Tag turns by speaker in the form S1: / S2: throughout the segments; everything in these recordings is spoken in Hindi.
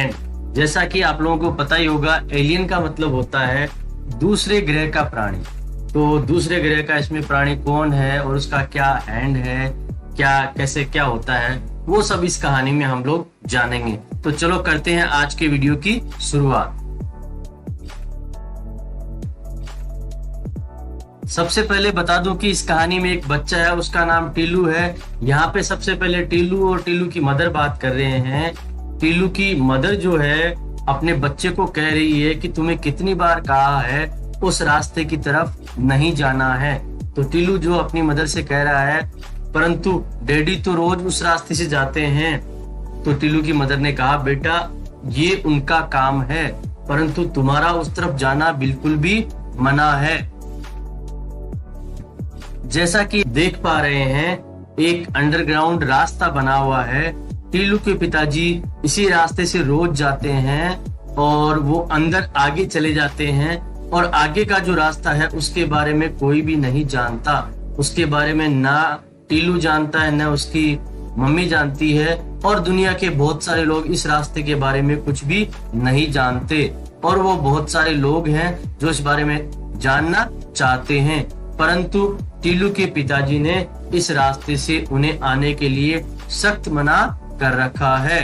S1: हैंड। जैसा कि आप लोगों को पता ही होगा, एलियन का मतलब होता है दूसरे ग्रह का प्राणी। तो दूसरे ग्रह का इसमें प्राणी कौन है और उसका क्या हैंड है, क्या कैसे क्या होता है, वो सब इस कहानी में हम लोग जानेंगे। तो चलो करते हैं आज के वीडियो की शुरुआत। सबसे पहले बता दूं कि इस कहानी में एक बच्चा है, उसका नाम टीलू है। यहाँ पे सबसे पहले टीलू और टीलू की मदर बात कर रहे हैं। टीलू की मदर जो है अपने बच्चे को कह रही है कि तुम्हें कितनी बार कहा है उस रास्ते की तरफ नहीं जाना है। तो टीलू जो अपनी मदर से कह रहा है, परंतु डैडी तो रोज उस रास्ते से जाते हैं। तो टीलू की मदर ने कहा, बेटा ये उनका काम है, परंतु तुम्हारा उस तरफ जाना बिल्कुल भी मना है। जैसा कि देख पा रहे हैं, एक अंडरग्राउंड रास्ता बना हुआ है। टीलू के पिताजी इसी रास्ते से रोज जाते हैं और वो अंदर आगे चले जाते हैं और आगे का जो रास्ता है उसके बारे में कोई भी नहीं जानता। उसके बारे में ना टीलू जानता है, ना उसकी मम्मी जानती है, और दुनिया के बहुत सारे लोग इस रास्ते के बारे में कुछ भी नहीं जानते। और वो बहुत सारे लोग हैं जो इस बारे में जानना चाहते हैं, परंतु टीलू के पिताजी ने इस रास्ते से उन्हें आने के लिए सख्त मना कर रखा है।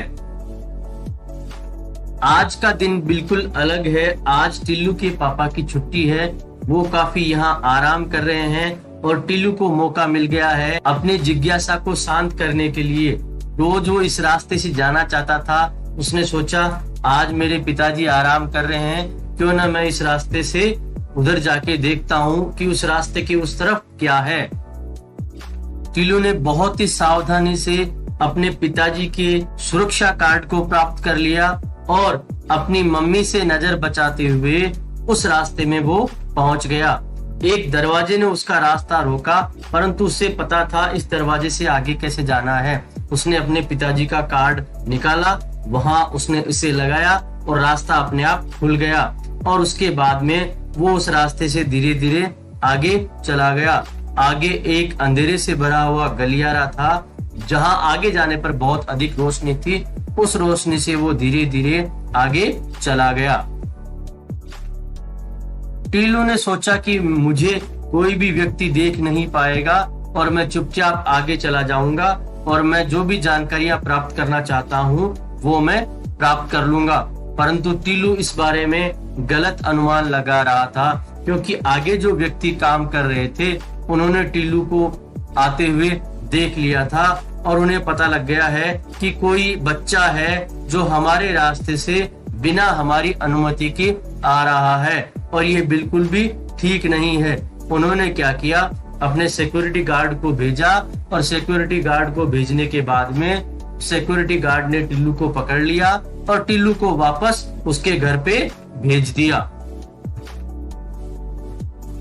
S1: आज का दिन बिल्कुल अलग है। आज टीलू के पापा की छुट्टी है, वो काफी यहाँ आराम कर रहे हैं और टीलू को मौका मिल गया है अपने जिज्ञासा को शांत करने के लिए। रोज वो इस रास्ते से जाना चाहता था। उसने सोचा आज मेरे पिताजी आराम कर रहे हैं, क्यों ना मैं इस रास्ते से उधर जाके देखता हूँ कि उस रास्ते की उस तरफ क्या है। टीलू ने बहुत ही सावधानी से अपने पिताजी के सुरक्षा कार्ड को प्राप्त कर लिया और अपनी मम्मी से नजर बचाते हुए उस रास्ते में वो पहुंच गया। एक दरवाजे ने उसका रास्ता रोका, परंतु उसे पता था इस दरवाजे से आगे कैसे जाना है। उसने अपने पिताजी का कार्ड निकाला, वहां उसने इसे लगाया और रास्ता अपने आप खुल गया। और उसके बाद में वो उस रास्ते से धीरे धीरे आगे चला गया। आगे एक अंधेरे से भरा हुआ गलियारा था, जहां आगे जाने पर बहुत अधिक रोशनी थी। उस रोशनी से वो धीरे धीरे आगे चला गया। टीलू ने सोचा कि मुझे कोई भी व्यक्ति देख नहीं पाएगा और मैं चुपचाप आगे चला जाऊंगा और मैं जो भी जानकारियां प्राप्त करना चाहता हूं वो मैं प्राप्त कर लूंगा। परंतु टीलू इस बारे में गलत अनुमान लगा रहा था, क्योंकि आगे जो व्यक्ति काम कर रहे थे उन्होंने टीलू को आते हुए देख लिया था और उन्हें पता लग गया है कि कोई बच्चा है जो हमारे रास्ते से बिना हमारी अनुमति के आ रहा है और ये बिल्कुल भी ठीक नहीं है। उन्होंने क्या किया, अपने सिक्योरिटी गार्ड को भेजा और सिक्योरिटी गार्ड को भेजने के बाद में सिक्योरिटी गार्ड ने टीलू को पकड़ लिया और टीलू को वापस उसके घर पे भेज दिया।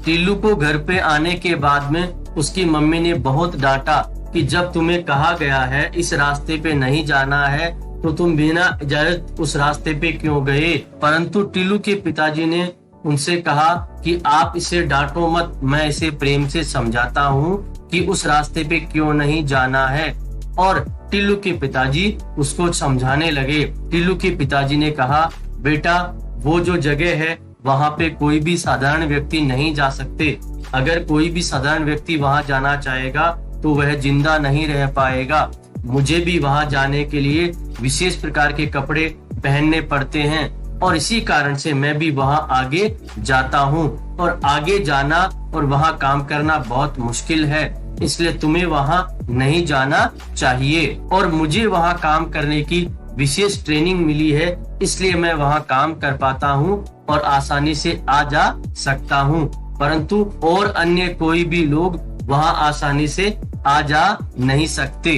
S1: टीलू को घर पे आने के बाद में उसकी मम्मी ने बहुत डांटा कि जब तुम्हें कहा गया है इस रास्ते पे नहीं जाना है तो तुम बिना इजाजत उस रास्ते पे क्यों गए। परंतु टीलू के पिताजी ने उनसे कहा कि आप इसे डांटो मत, मैं इसे प्रेम से समझाता हूँ कि उस रास्ते पे क्यों नहीं जाना है। और टीलू के पिताजी उसको समझाने लगे। टीलू के पिताजी ने कहा, बेटा वो जो जगह है वहाँ पे कोई भी साधारण व्यक्ति नहीं जा सकते। अगर कोई भी साधारण व्यक्ति वहाँ जाना चाहेगा तो वह जिंदा नहीं रह पाएगा। मुझे भी वहां जाने के लिए विशेष प्रकार के कपड़े पहनने पड़ते हैं और इसी कारण से मैं भी वहां आगे जाता हूं। और आगे जाना और वहां काम करना बहुत मुश्किल है, इसलिए तुम्हें वहां नहीं जाना चाहिए। और मुझे वहां काम करने की विशेष ट्रेनिंग मिली है, इसलिए मैं वहां काम कर पाता हूं और आसानी से आ जा सकता हूं। परंतु और अन्य कोई भी लोग वहां आसानी से आ जा नहीं सकते।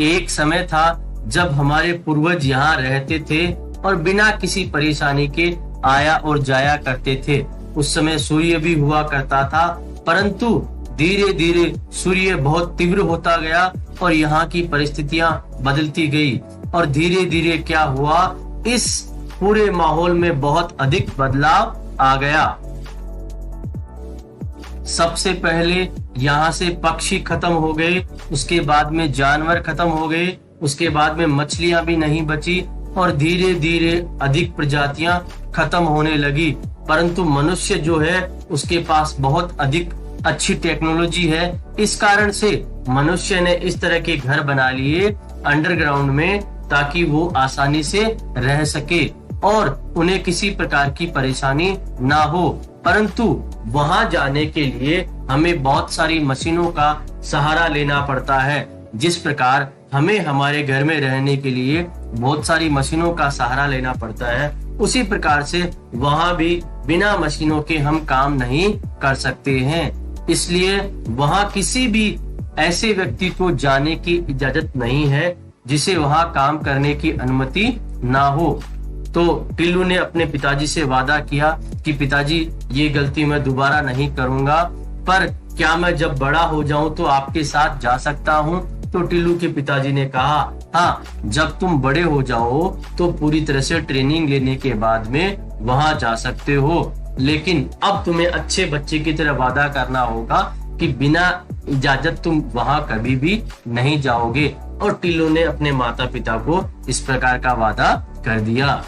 S1: एक समय था जब हमारे पूर्वज यहाँ रहते थे और बिना किसी परेशानी के आया और जाया करते थे। उस समय सूर्य भी हुआ करता था, परंतु धीरे धीरे सूर्य बहुत तीव्र होता गया और यहाँ की परिस्थितियां बदलती गई और धीरे धीरे क्या हुआ, इस पूरे माहौल में बहुत अधिक बदलाव आ गया। सबसे पहले यहाँ से पक्षी खत्म हो गए, उसके बाद में जानवर खत्म हो गए, उसके बाद में मछलियां भी नहीं बची और धीरे धीरे अधिक प्रजातियां खत्म होने लगी। परंतु मनुष्य जो है उसके पास बहुत अधिक अच्छी टेक्नोलॉजी है। इस कारण से मनुष्य ने इस तरह के घर बना लिए अंडरग्राउंड में, ताकि वो आसानी से रह सके और उन्हें किसी प्रकार की परेशानी ना हो। परंतु वहां जाने के लिए हमें बहुत सारी मशीनों का सहारा लेना पड़ता है। जिस प्रकार हमें हमारे घर में रहने के लिए बहुत सारी मशीनों का सहारा लेना पड़ता है, उसी प्रकार से वहां भी बिना मशीनों के हम काम नहीं कर सकते हैं। इसलिए वहां किसी भी ऐसे व्यक्ति को जाने की इजाजत नहीं है जिसे वहां काम करने की अनुमति ना हो। तो टिल्लू ने अपने पिताजी से वादा किया कि पिताजी, ये गलती मैं दोबारा नहीं करूंगा, पर क्या मैं जब बड़ा हो जाऊं तो आपके साथ जा सकता हूं? तो टिल्लू के पिताजी ने कहा, हाँ, जब तुम बड़े हो जाओ तो पूरी तरह से ट्रेनिंग लेने के बाद में वहां जा सकते हो, लेकिन अब तुम्हें अच्छे बच्चे की तरह वादा करना होगा कि बिना इजाजत तुम वहां कभी भी नहीं जाओगे। और टिल्लू ने अपने माता पिता को इस प्रकार का वादा कर दिया।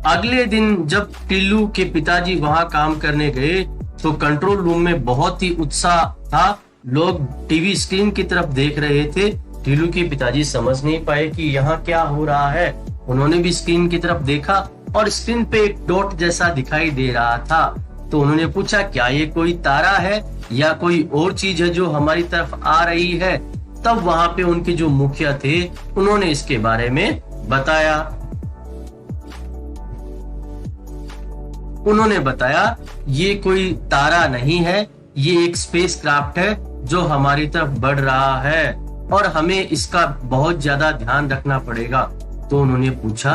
S1: अगले दिन जब टिल्लू के पिताजी वहां काम करने गए तो कंट्रोल रूम में बहुत ही उत्साह था। लोग टीवी स्क्रीन की तरफ देख रहे थे। टिल्लू के पिताजी समझ नहीं पाए कि यहाँ क्या हो रहा है। उन्होंने भी स्क्रीन की तरफ देखा और स्क्रीन पे एक डॉट जैसा दिखाई दे रहा था। तो उन्होंने पूछा, क्या ये कोई तारा है या कोई और चीज है जो हमारी तरफ आ रही है? तब वहां पे उनके जो मुखिया थे उन्होंने इसके बारे में बताया। उन्होंने बताया, ये कोई तारा नहीं है, ये एक स्पेस क्राफ्ट है जो हमारी तरफ बढ़ रहा है और हमें इसका बहुत ज्यादा ध्यान रखना पड़ेगा। तो उन्होंने पूछा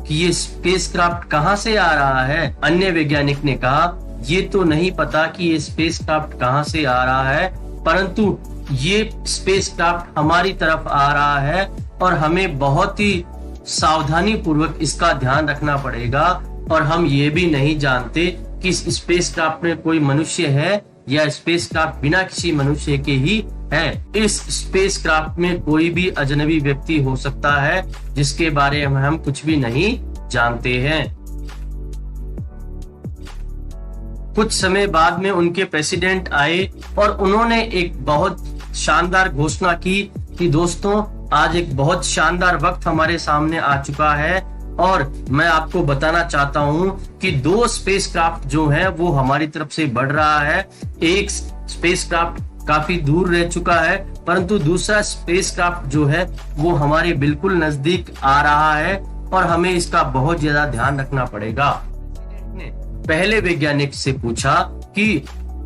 S1: कि ये स्पेस क्राफ्ट कहाँ से आ रहा है? अन्य वैज्ञानिक ने कहा, ये तो नहीं पता कि ये स्पेस क्राफ्ट कहाँ से आ रहा है, परंतु ये स्पेस क्राफ्ट हमारी तरफ आ रहा है और हमें बहुत ही सावधानी पूर्वक इसका ध्यान रखना पड़ेगा। और हम ये भी नहीं जानते कि इस स्पेस क्राफ्ट में कोई मनुष्य है या स्पेस क्राफ्ट बिना किसी मनुष्य के ही है। इस स्पेस क्राफ्ट में कोई भी अजनबी व्यक्ति हो सकता है जिसके बारे में हम कुछ भी नहीं जानते हैं। कुछ समय बाद में उनके प्रेसिडेंट आए और उन्होंने एक बहुत शानदार घोषणा की कि दोस्तों, आज एक बहुत शानदार वक्त हमारे सामने आ चुका है और मैं आपको बताना चाहता हूं कि 2 स्पेस क्राफ्ट जो है वो हमारी तरफ से बढ़ रहा है। एक स्पेस क्राफ्ट काफी दूर रह चुका है, परंतु दूसरा स्पेस क्राफ्ट जो है वो हमारे बिल्कुल नजदीक आ रहा है और हमें इसका बहुत ज्यादा ध्यान रखना पड़ेगा। पहले वैज्ञानिक से पूछा कि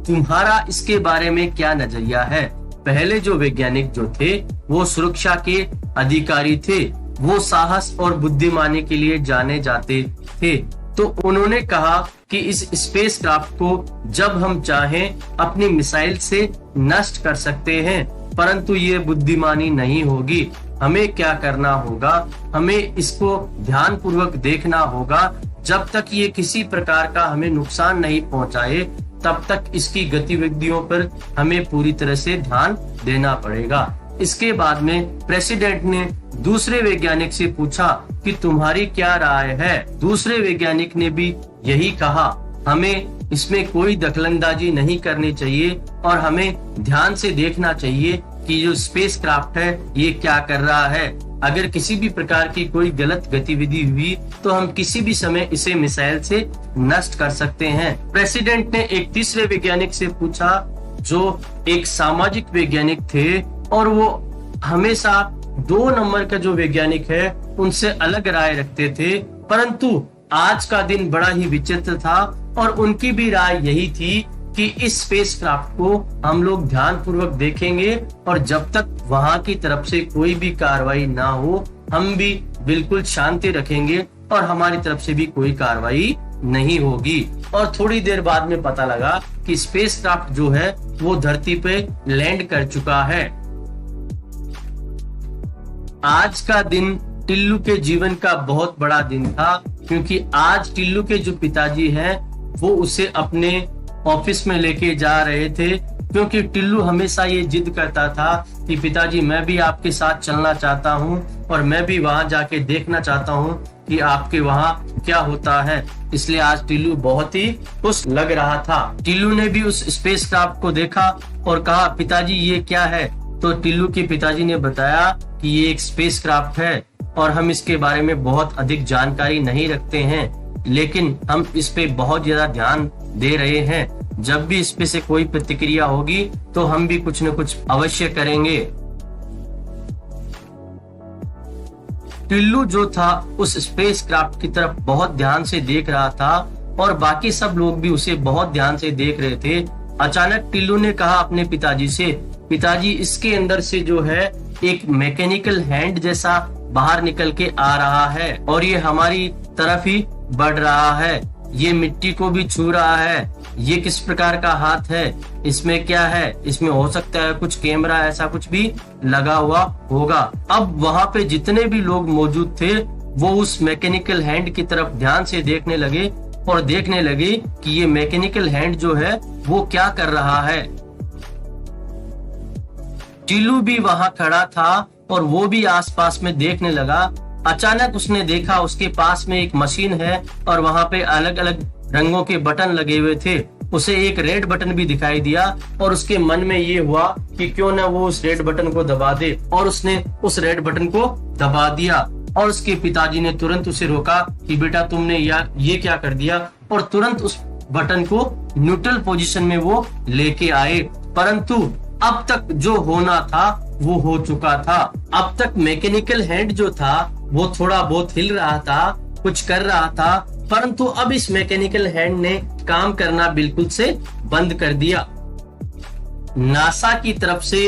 S1: तुम्हारा इसके बारे में क्या नजरिया है। पहले जो वैज्ञानिक जो थे वो सुरक्षा के अधिकारी थे, वो साहस और बुद्धिमानी के लिए जाने जाते थे। तो उन्होंने कहा कि इस स्पेस क्राफ्ट को जब हम चाहें अपनी मिसाइल से नष्ट कर सकते हैं, परंतु ये बुद्धिमानी नहीं होगी। हमें क्या करना होगा, हमें इसको ध्यान पूर्वक देखना होगा। जब तक ये किसी प्रकार का हमें नुकसान नहीं पहुंचाए तब तक इसकी गतिविधियों पर हमें पूरी तरह से ध्यान देना पड़ेगा। इसके बाद में प्रेसिडेंट ने दूसरे वैज्ञानिक से पूछा कि तुम्हारी क्या राय है। दूसरे वैज्ञानिक ने भी यही कहा, हमें इसमें कोई दखलंदाजी नहीं करनी चाहिए और हमें ध्यान से देखना चाहिए कि जो स्पेस क्राफ्ट है ये क्या कर रहा है। अगर किसी भी प्रकार की कोई गलत गतिविधि हुई तो हम किसी भी समय इसे मिसाइल से नष्ट कर सकते हैं। प्रेसिडेंट ने एक तीसरे वैज्ञानिक से पूछा जो एक सामाजिक वैज्ञानिक थे और वो हमेशा 2 नंबर का जो वैज्ञानिक है उनसे अलग राय रखते थे, परंतु आज का दिन बड़ा ही विचित्र था और उनकी भी राय यही थी कि इस स्पेस क्राफ्ट को हम लोग ध्यान पूर्वक देखेंगे और जब तक वहां की तरफ से कोई भी कार्रवाई ना हो हम भी बिल्कुल शांति रखेंगे और हमारी तरफ से भी कोई कार्रवाई नहीं होगी। और थोड़ी देर बाद में पता लगा कि स्पेस क्राफ्ट जो है वो धरती पे लैंड कर चुका है। आज का दिन टिल्लू के जीवन का बहुत बड़ा दिन था, क्योंकि आज टिल्लू के जो पिताजी हैं वो उसे अपने ऑफिस में लेके जा रहे थे क्योंकि टिल्लू हमेशा ये जिद करता था कि पिताजी मैं भी आपके साथ चलना चाहता हूँ और मैं भी वहां जाके देखना चाहता हूँ कि आपके वहां क्या होता है। इसलिए आज टिल्लू बहुत ही खुश लग रहा था। टिल्लू ने भी उस स्पेसक्राफ्ट को देखा और कहा पिताजी ये क्या है। तो टिल्लू के पिताजी ने बताया कि ये एक स्पेसक्राफ्ट है और हम इसके बारे में बहुत अधिक जानकारी नहीं रखते हैं, लेकिन हम इस पे बहुत ज्यादा ध्यान दे रहे हैं। जब भी इस पे से कोई प्रतिक्रिया होगी तो हम भी कुछ न कुछ अवश्य करेंगे। टिल्लू जो था उस स्पेसक्राफ्ट की तरफ बहुत ध्यान से देख रहा था और बाकी सब लोग भी उसे बहुत ध्यान से देख रहे थे। अचानक टिल्लू ने कहा अपने पिताजी से, पिताजी इसके अंदर से जो है एक मैकेनिकल हैंड जैसा बाहर निकल के आ रहा है और ये हमारी तरफ ही बढ़ रहा है। ये मिट्टी को भी छू रहा है। ये किस प्रकार का हाथ है, इसमें क्या है? इसमें हो सकता है कुछ कैमरा ऐसा कुछ भी लगा हुआ होगा। अब वहां पे जितने भी लोग मौजूद थे वो उस मैकेनिकल हैंड की तरफ ध्यान से देखने लगे और देखने लगे कि ये मैकेनिकल हैंड जो है वो क्या कर रहा है। टिल्लू भी वहां खड़ा था और वो भी आसपास में देखने लगा। अचानक उसने देखा उसके पास में एक मशीन है और वहां पे अलग अलग रंगों के बटन लगे हुए थे। उसे एक रेड बटन भी दिखाई दिया और उसके मन में ये हुआ कि क्यों ना वो उस रेड बटन को दबा दे, और उसने उस रेड बटन को दबा दिया। और उसके पिताजी ने तुरंत उसे रोका कि बेटा तुमने ये क्या कर दिया, और तुरंत उस बटन को न्यूट्रल पोजीशन में वो लेके आए। परंतु अब तक जो होना था वो हो चुका था। अब तक मैकेनिकल हैंड जो था वो थोड़ा बहुत हिल रहा था, कुछ कर रहा था, परंतु अब इस मैकेनिकल हैंड ने काम करना बिल्कुल से बंद कर दिया। नासा की तरफ से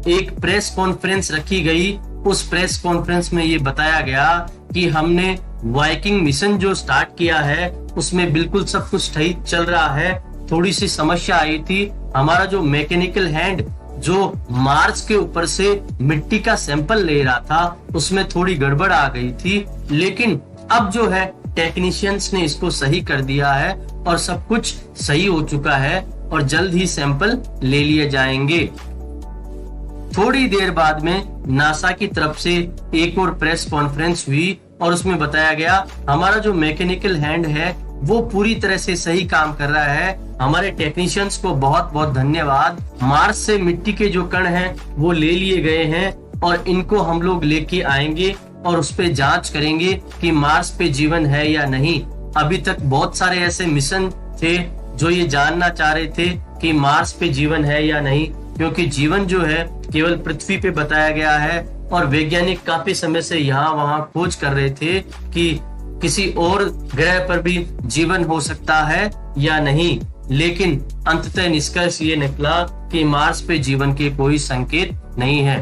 S1: एक प्रेस कॉन्फ्रेंस रखी गई। उस प्रेस कॉन्फ्रेंस में ये बताया गया कि हमने वाइकिंग मिशन जो स्टार्ट किया है उसमें बिल्कुल सब कुछ ठीक चल रहा है। थोड़ी सी समस्या आई थी, हमारा जो मैकेनिकल हैंड जो मार्स के ऊपर से मिट्टी का सैंपल ले रहा था उसमें थोड़ी गड़बड़ आ गई थी, लेकिन अब जो है टेक्नीशियंस ने इसको सही कर दिया है और सब कुछ सही हो चुका है और जल्द ही सैंपल ले लिए जाएंगे। थोड़ी देर बाद में नासा की तरफ से एक और प्रेस कॉन्फ्रेंस हुई और उसमें बताया गया हमारा जो मैकेनिकल हैंड है वो पूरी तरह से सही काम कर रहा है। हमारे टेक्नीशियंस को बहुत बहुत धन्यवाद। मार्स से मिट्टी के जो कण हैं वो ले लिए गए हैं और इनको हम लोग लेके आएंगे और उस पे जांच करेंगे कि मार्स पे जीवन है या नहीं। अभी तक बहुत सारे ऐसे मिशन थे जो ये जानना चाह रहे थे कि मार्स पे जीवन है या नहीं, क्योंकि जीवन जो है केवल पृथ्वी पे बताया गया है और वैज्ञानिक काफी समय से यहाँ वहाँ खोज कर रहे थे कि किसी और ग्रह पर भी जीवन हो सकता है या नहीं, लेकिन अंततः निष्कर्ष ये निकला कि मार्स पे जीवन के कोई संकेत नहीं है।